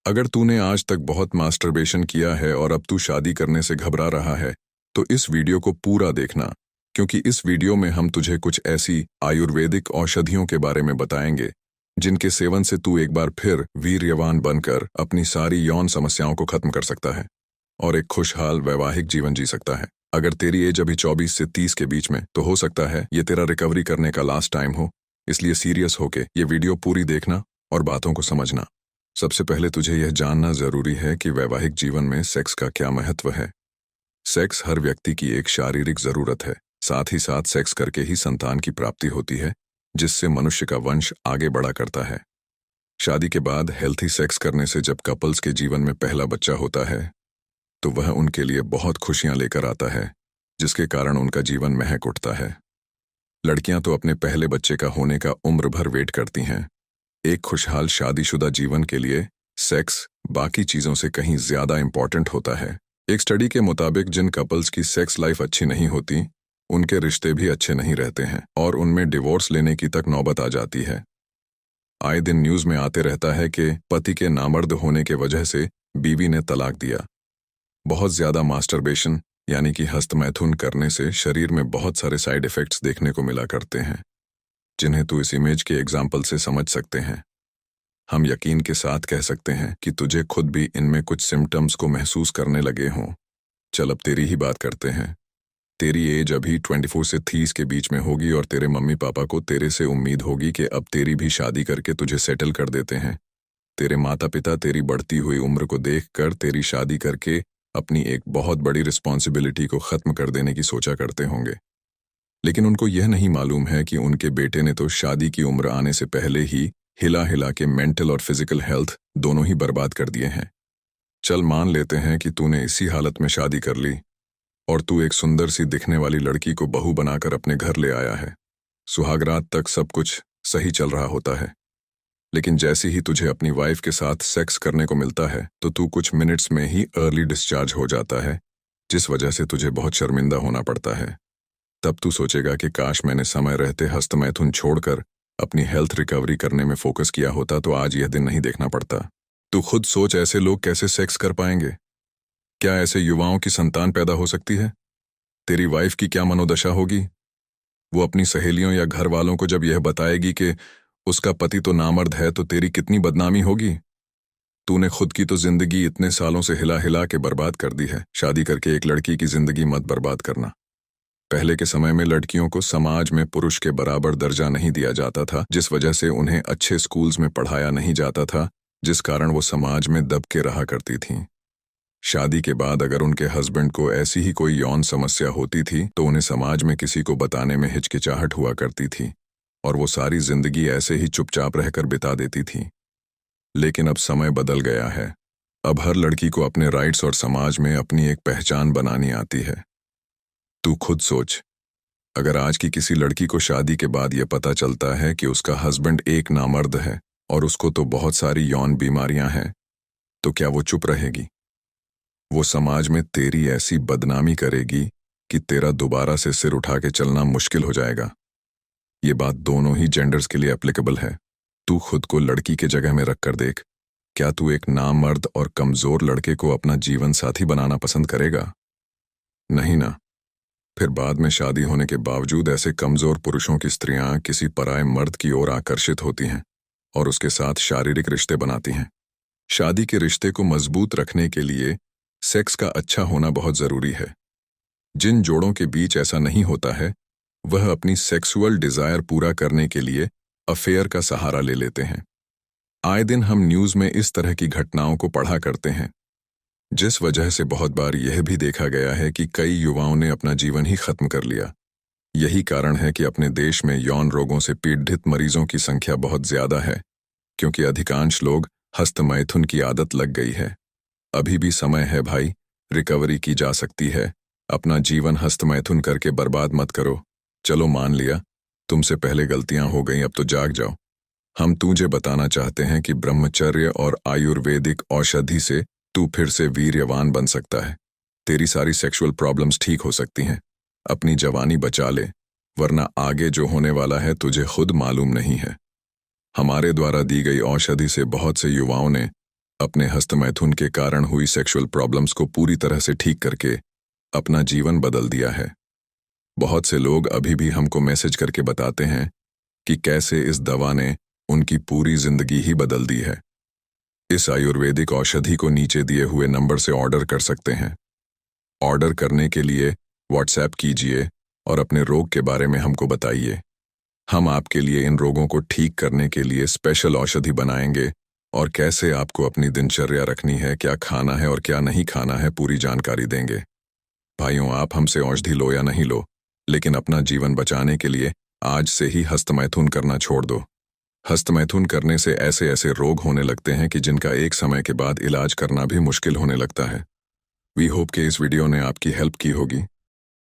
अगर तूने आज तक बहुत मास्टरबेशन किया है और अब तू शादी करने से घबरा रहा है, तो इस वीडियो को पूरा देखना, क्योंकि इस वीडियो में हम तुझे कुछ ऐसी आयुर्वेदिक औषधियों के बारे में बताएंगे, जिनके सेवन से तू एक बार फिर वीर्यवान बनकर अपनी सारी यौन समस्याओं को खत्म कर सकता है और एक खुशहाल वैवाहिक जीवन जी सकता है। अगर तेरी एज अभी 24 से 30 के बीच में, तो हो सकता है ये तेरा रिकवरी करने का लास्ट टाइम हो, इसलिए सीरियस होके ये वीडियो पूरी देखना और बातों को समझना। सबसे पहले तुझे यह जानना जरूरी है कि वैवाहिक जीवन में सेक्स का क्या महत्व है। सेक्स हर व्यक्ति की एक शारीरिक जरूरत है, साथ ही साथ सेक्स करके ही संतान की प्राप्ति होती है, जिससे मनुष्य का वंश आगे बढ़ा करता है। शादी के बाद हेल्थी सेक्स करने से जब कपल्स के जीवन में पहला बच्चा होता है, तो वह उनके लिए बहुत खुशियां लेकर आता है, जिसके कारण उनका जीवन महक उठता है। लड़कियां तो अपने पहले बच्चे का होने का उम्र भर वेट करती हैं। एक खुशहाल शादीशुदा जीवन के लिए सेक्स बाकी चीजों से कहीं ज्यादा इंपॉर्टेंट होता है। एक स्टडी के मुताबिक जिन कपल्स की सेक्स लाइफ अच्छी नहीं होती, उनके रिश्ते भी अच्छे नहीं रहते हैं और उनमें डिवोर्स लेने की तक नौबत आ जाती है। आए दिन न्यूज में आते रहता है कि पति के नामर्द होने के वजह से बीवी ने तलाक दिया। बहुत ज्यादा मास्टरबेशन यानी कि हस्तमैथुन करने से शरीर में बहुत सारे साइड इफेक्ट्स देखने को मिला करते हैं, जिन्हें तू इस इमेज के एग्जाम्पल से समझ सकते हैं। हम यकीन के साथ कह सकते हैं कि तुझे खुद भी इनमें कुछ सिम्टम्स को महसूस करने लगे हों। चल अब तेरी ही बात करते हैं। तेरी एज अभी 24 से 30 के बीच में होगी और तेरे मम्मी पापा को तेरे से उम्मीद होगी कि अब तेरी भी शादी करके तुझे सेटल कर देते हैं। तेरे माता पिता तेरी बढ़ती हुई उम्र को देखकर तेरी शादी करके अपनी एक बहुत बड़ी रिस्पॉन्सिबिलिटी को खत्म कर देने की सोचा करते होंगे, लेकिन उनको यह नहीं मालूम है कि उनके बेटे ने तो शादी की उम्र आने से पहले ही हिला हिला के मेंटल और फिजिकल हेल्थ दोनों ही बर्बाद कर दिए हैं। चल मान लेते हैं कि तूने इसी हालत में शादी कर ली और तू एक सुंदर सी दिखने वाली लड़की को बहू बनाकर अपने घर ले आया है। सुहागरात तक सब कुछ सही चल रहा होता है, लेकिन जैसे ही तुझे अपनी वाइफ के साथ सेक्स करने को मिलता है, तो तू कुछ मिनट्स में ही अर्ली डिस्चार्ज हो जाता है, जिस वजह से तुझे बहुत शर्मिंदा होना पड़ता है। तब तू सोचेगा कि काश मैंने समय रहते हस्तमैथुन छोड़कर अपनी हेल्थ रिकवरी करने में फोकस किया होता, तो आज यह दिन नहीं देखना पड़ता। तू खुद सोच, ऐसे लोग कैसे सेक्स कर पाएंगे? क्या ऐसे युवाओं की संतान पैदा हो सकती है? तेरी वाइफ की क्या मनोदशा होगी? वो अपनी सहेलियों या घर वालों को जब यह बताएगी कि उसका पति तो नामर्द है, तो तेरी कितनी बदनामी होगी। तूने खुद की तो जिंदगी इतने सालों से हिला हिला के बर्बाद कर दी है। शादी करके एक लड़की की जिंदगी मत बर्बाद करना। पहले के समय में लड़कियों को समाज में पुरुष के बराबर दर्जा नहीं दिया जाता था, जिस वजह से उन्हें अच्छे स्कूल्स में पढ़ाया नहीं जाता था, जिस कारण वो समाज में दब के रहा करती थीं। शादी के बाद अगर उनके हस्बैंड को ऐसी ही कोई यौन समस्या होती थी, तो उन्हें समाज में किसी को बताने में हिचकिचाहट हुआ करती थी और वो सारी जिंदगी ऐसे ही चुपचाप रहकर बिता देती थी। लेकिन अब समय बदल गया है। अब हर लड़की को अपने राइट्स और समाज में अपनी एक पहचान बनानी आती है। तू खुद सोच, अगर आज की किसी लड़की को शादी के बाद यह पता चलता है कि उसका हस्बैंड एक नामर्द है और उसको तो बहुत सारी यौन बीमारियां हैं, तो क्या वो चुप रहेगी? वो समाज में तेरी ऐसी बदनामी करेगी कि तेरा दोबारा से सिर उठा के चलना मुश्किल हो जाएगा। ये बात दोनों ही जेंडर्स के लिए एप्लीकेबल है। तू खुद को लड़की के जगह में रखकर देख। क्या तू एक नामर्द और कमजोर लड़के को अपना जीवन साथी बनाना पसंद करेगा? नहीं ना। फिर बाद में शादी होने के बावजूद ऐसे कमजोर पुरुषों की स्त्रियां किसी पराये मर्द की ओर आकर्षित होती हैं और उसके साथ शारीरिक रिश्ते बनाती हैं। शादी के रिश्ते को मजबूत रखने के लिए सेक्स का अच्छा होना बहुत जरूरी है। जिन जोड़ों के बीच ऐसा नहीं होता है, वह अपनी सेक्सुअल डिजायर पूरा करने के लिए अफेयर का सहारा ले लेते हैं। आए दिन हम न्यूज में इस तरह की घटनाओं को पढ़ा करते हैं, जिस वजह से बहुत बार यह भी देखा गया है कि कई युवाओं ने अपना जीवन ही खत्म कर लिया। यही कारण है कि अपने देश में यौन रोगों से पीड़ित मरीजों की संख्या बहुत ज्यादा है, क्योंकि अधिकांश लोग हस्तमैथुन की आदत लग गई है। अभी भी समय है भाई, रिकवरी की जा सकती है। अपना जीवन हस्तमैथुन करके बर्बाद मत करो। चलो मान लिया तुमसे पहले गलतियां हो गई, अब तो जाग जाओ। हम तुझे बताना चाहते हैं कि ब्रह्मचर्य और आयुर्वेदिक औषधि से तू फिर से वीर्यवान बन सकता है। तेरी सारी सेक्सुअल प्रॉब्लम्स ठीक हो सकती हैं। अपनी जवानी बचा ले, वरना आगे जो होने वाला है तुझे खुद मालूम नहीं है। हमारे द्वारा दी गई औषधि से बहुत से युवाओं ने अपने हस्तमैथुन के कारण हुई सेक्सुअल प्रॉब्लम्स को पूरी तरह से ठीक करके अपना जीवन बदल दिया है। बहुत से लोग अभी भी हमको मैसेज करके बताते हैं कि कैसे इस दवा ने उनकी पूरी जिंदगी ही बदल दी है। इस आयुर्वेदिक औषधि को नीचे दिए हुए नंबर से ऑर्डर कर सकते हैं। ऑर्डर करने के लिए व्हाट्सएप कीजिए और अपने रोग के बारे में हमको बताइए। हम आपके लिए इन रोगों को ठीक करने के लिए स्पेशल औषधि बनाएंगे और कैसे आपको अपनी दिनचर्या रखनी है, क्या खाना है और क्या नहीं खाना है, पूरी जानकारी देंगे। भाइयों, आप हमसे औषधि लो या नहीं लो, लेकिन अपना जीवन बचाने के लिए आज से ही हस्तमैथुन करना छोड़ दो। हस्तमैथुन करने से ऐसे ऐसे रोग होने लगते हैं कि जिनका एक समय के बाद इलाज करना भी मुश्किल होने लगता है। वी होप कि इस वीडियो ने आपकी हेल्प की होगी।